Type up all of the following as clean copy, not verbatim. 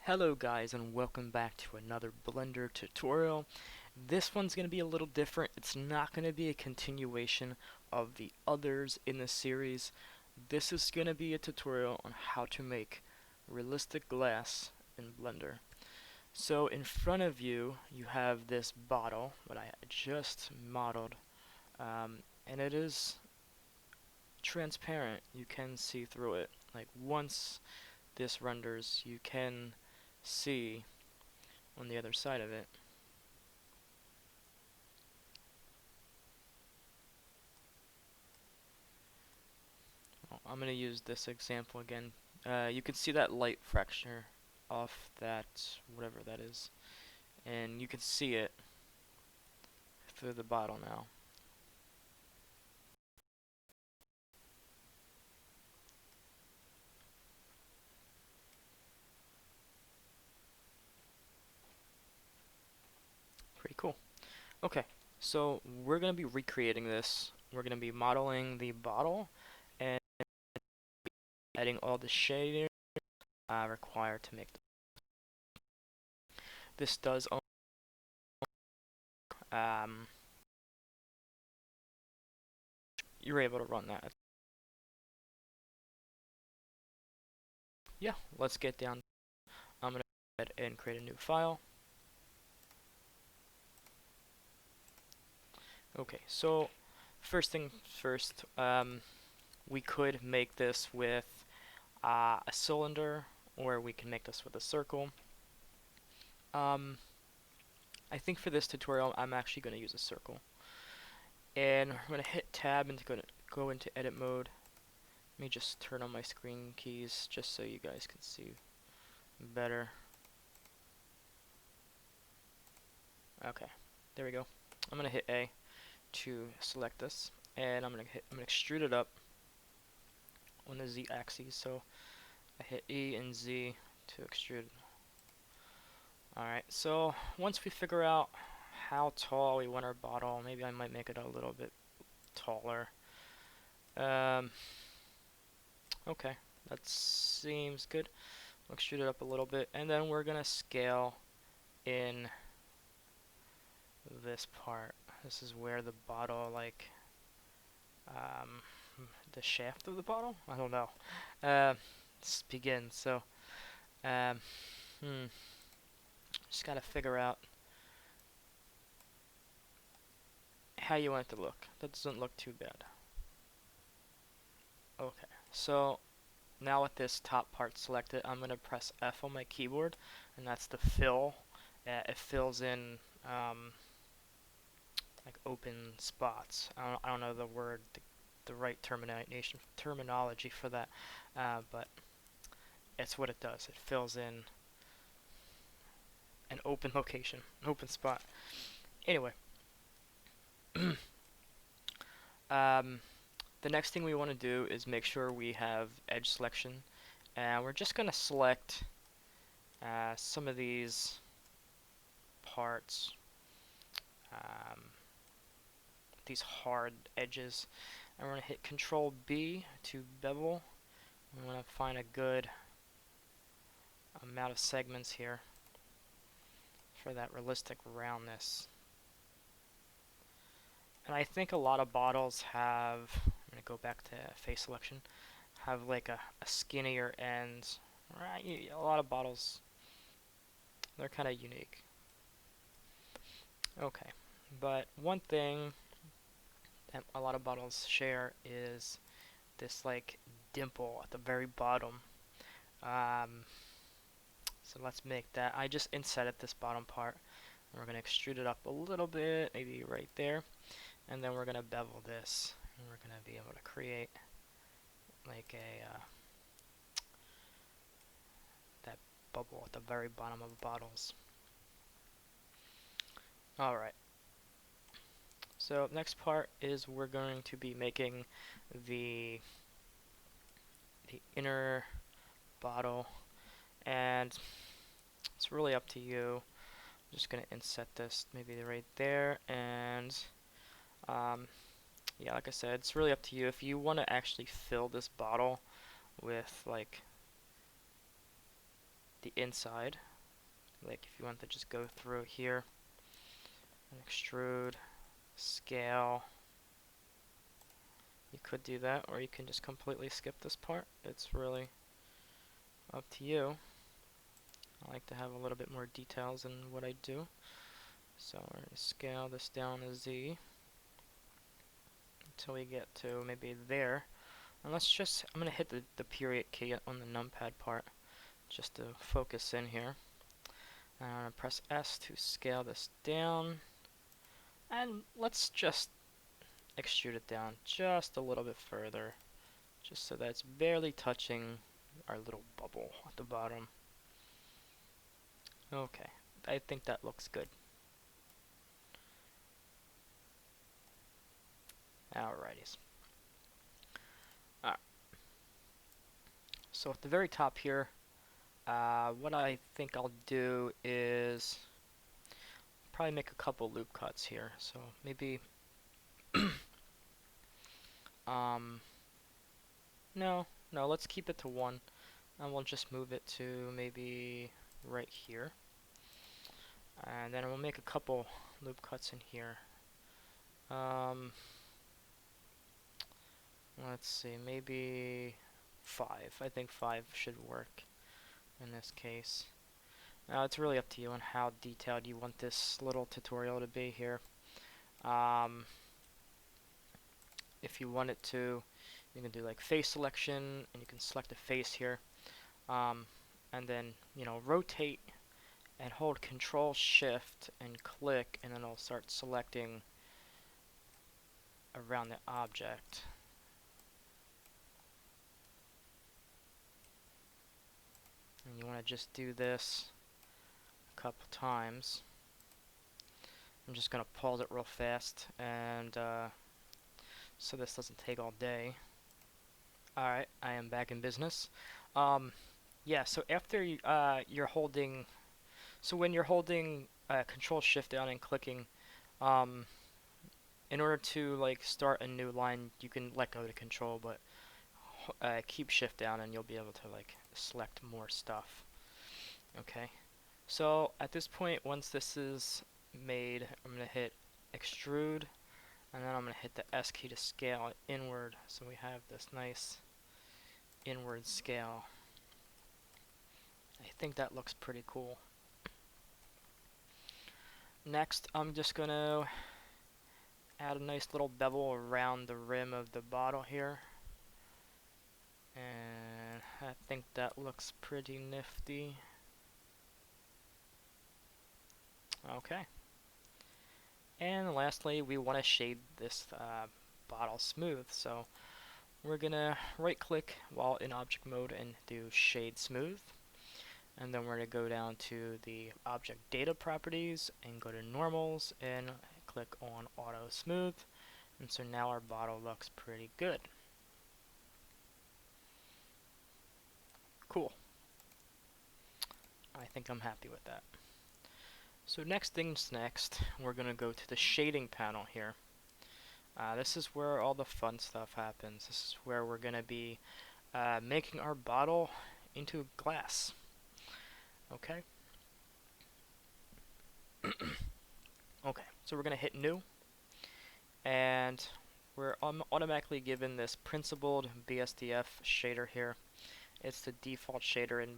Hello guys, and welcome back to another Blender tutorial. This one's going to be a little different. It's not going to be a continuation of the others in the series. This is going to be a tutorial on how to make realistic glass in Blender. So in front of you, you have this bottle that I just modeled, and it is transparent. You can see through it. Like once this renders, you can see on the other side of it. Well, I'm going to use this example again. You can see that light fracture off that, whatever that is, and you can see it through the bottle now. Pretty cool. Okay, so we're going to be recreating this. We're going to be modeling the bottle and adding all the shading required to make this. Does you're able to run that. Yeah, let's get down. I'm going to go ahead and create a new file. Okay, so first thing first, we could make this with a cylinder, or we can make this with a circle. I think for this tutorial, I'm actually going to use a circle. And I'm going to hit tab and go into edit mode. Let me just turn on my screen keys just so you guys can see better. Okay, there we go. I'm going to hit A to select this, and I'm going to extrude it up on the Z axis. So I hit E and Z to extrude. Alright, so once we figure out how tall we want our bottle, maybe I might make it a little bit taller. Okay, that seems good. I'll extrude it up a little bit, and then we're gonna scale in this part. This is where the bottle, like, the shaft of the bottle? I don't know. Begins. So, just gotta figure out how you want it to look. That doesn't look too bad. Okay, so now with this top part selected, I'm gonna press F on my keyboard, and that's the fill. It fills in like open spots. I don't know the right terminology for that, but it's what it does. It fills in an open location, an open spot. Anyway, the next thing we want to do is make sure we have edge selection, and we're just going to select some of these parts, these hard edges, and we're going to hit Control B to bevel. We want to find a good amount of segments here for that realistic roundness. And I think a lot of bottles have, I'm going to go back to face selection, have like a skinnier end. Right, a lot of bottles, they're kind of unique. Okay, but one thing that a lot of bottles share is this like dimple at the very bottom. So let's make that. I just insetted this bottom part, and we're going to extrude it up a little bit, maybe right there, and then we're going to bevel this, and we're going to be able to create like a that bubble at the very bottom of the bottles. Alright, so next part is we're going to be making the inner bottle, and it's really up to you. I'm just gonna inset this maybe right there, and yeah, like I said, it's really up to you. If you want to actually fill this bottle with like the inside. Like if you want to just go through here and extrude, scale, you could do that, or you can just completely skip this part. It's really up to you. I like to have a little bit more details in what I do. So we're going to scale this down to Z until we get to maybe there. And I'm going to hit the period key on the numpad part just to focus in here. And I'm going to press S to scale this down. And let's just extrude it down just a little bit further, just so that it's barely touching our little bubble at the bottom. Okay, I think that looks good. Alrighties. Alright. So at the very top here, what I think I'll do is probably make a couple loop cuts here. So maybe, no, let's keep it to one, and we'll just move it to maybe right here. And then we'll make a couple loop cuts in here. Let's see, maybe 5. I think 5 should work in this case. Now it's really up to you on how detailed you want this little tutorial to be here. If you want it to, you can do like face selection, and you can select a face here, and then rotate and hold Control Shift and click, and then it'll start selecting around the object. And you want to just do this a couple times. I'm just going to pause it real fast, and so this doesn't take all day. Alright, I am back in business. Yeah, so after you're holding, so when you're holding Control Shift down and clicking, in order to like start a new line, you can let go of the control, but keep Shift down and you'll be able to like select more stuff. Okay, so at this point, once this is made, I'm going to hit Extrude, and then I'm going to hit the S key to scale it inward, so we have this nice inward scale. I think that looks pretty cool. Next, I'm just going to add a nice little bevel around the rim of the bottle here. And I think that looks pretty nifty. Okay. And lastly, we want to shade this bottle smooth. So we're going to right click while in object mode and do shade smooth. And then we're going to go down to the object data properties and go to normals and click on auto smooth. And so now our bottle looks pretty good. Cool. I think I'm happy with that. So next things next, we're going to go to the shading panel here. This is where all the fun stuff happens. This is where we're going to be making our bottle into glass. Okay. Okay, so we're going to hit new, and we're automatically given this principled Bsdf shader here. It's the default shader in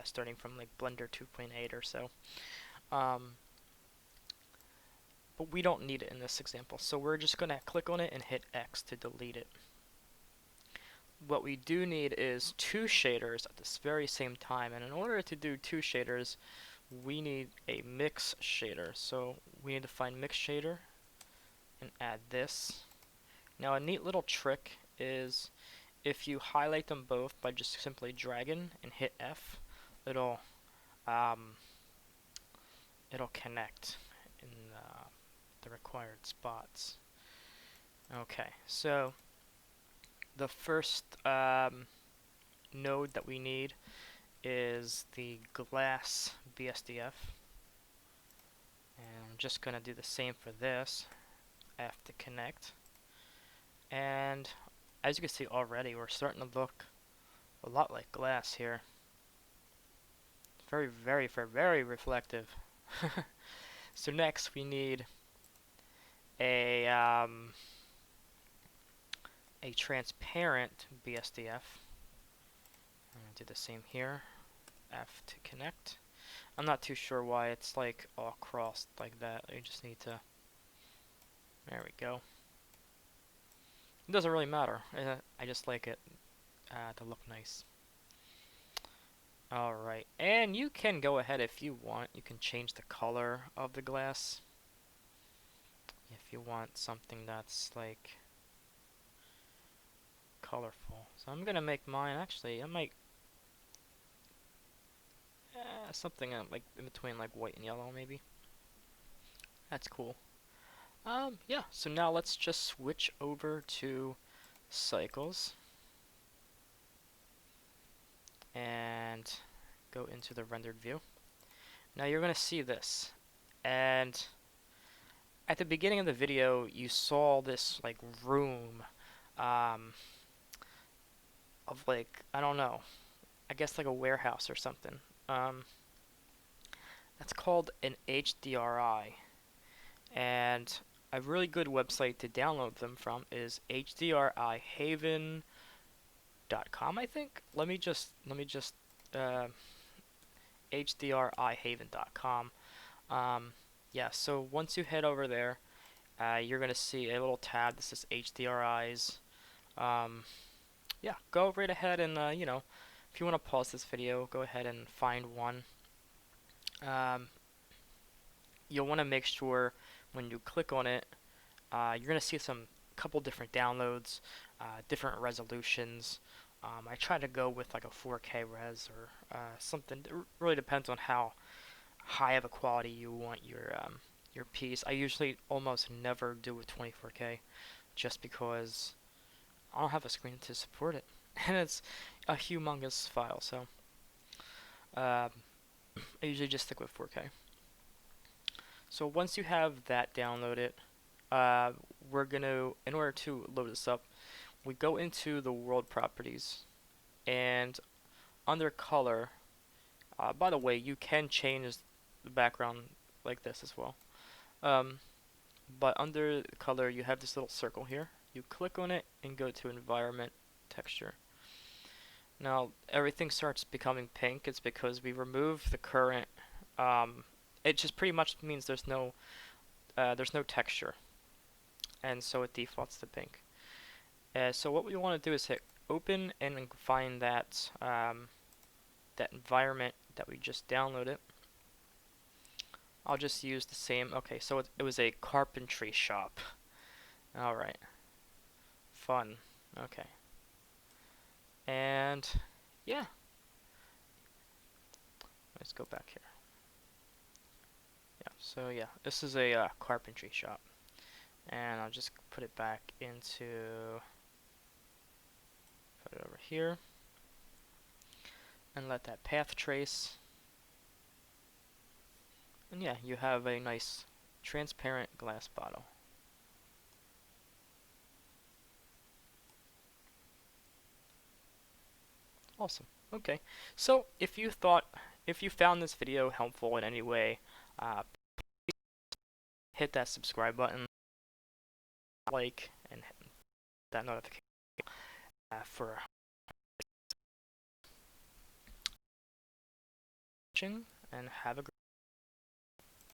starting from like Blender 2.8 or so. But we don't need it in this example, so we're just going to click on it and hit X to delete it. What we do need is 2 shaders at this very same time, and in order to do 2 shaders, we need a mix shader. So we need to find mix shader and add this. Now a neat little trick is if you highlight them both by just simply dragging and hit F, it'll connect in the required spots. Okay, so the first node that we need is the glass Bsdf, and I'm just going to do the same for this. F to connect, and as you can see already, we're starting to look a lot like glass here. very reflective. So next we need a transparent Bsdf. I'm gonna do the same here. F to connect. I'm not too sure why it's like all crossed like that. You just need to. There we go. It doesn't really matter. I just like it to look nice. Alright, and you can go ahead if you want. You can change the color of the glass. If you want something that's like colorful. So I'm gonna make mine, actually, I might something like in between like white and yellow maybe. That's cool. Yeah, so now let's just switch over to cycles and go into the rendered view. Now you're gonna see this, and at the beginning of the video you saw this like room of like, I don't know, I guess like a warehouse or something. That's called an HDRI, and a really good website to download them from is hdrihaven.com, I think. Let me just hdrihaven.com. Yeah, so once you head over there, you're gonna see a little tab that says HDRIs. Yeah, go right ahead and if you want to pause this video, go ahead and find one. You'll want to make sure when you click on it, you're going to see some couple different downloads, different resolutions. I try to go with like a 4K res or something. It really depends on how high of a quality you want your piece. I usually almost never do with 24K just because I don't have a screen to support it, and it's a humongous file. So I usually just stick with 4K. So once you have that downloaded, we're gonna, in order to load this up, we go into the world properties, and under color, by the way, you can change the background like this as well. But under color, you have this little circle here. You click on it and go to environment texture. Now everything starts becoming pink. It's because we remove the current. It just pretty much means there's no texture, and so it defaults to pink. So what we want to do is hit open and find that that environment that we just downloaded. I'll just use the same. Okay, so it was a carpentry shop. All right, fun. Okay, and yeah, let's go back here. Yeah, so yeah, this is a carpentry shop, and I'll just put it back into. Put it over here and let that path trace. And yeah, you have a nice transparent glass bottle. Awesome. Okay, so if you found this video helpful in any way, hit that subscribe button, like, and hit that notification for watching, and have a great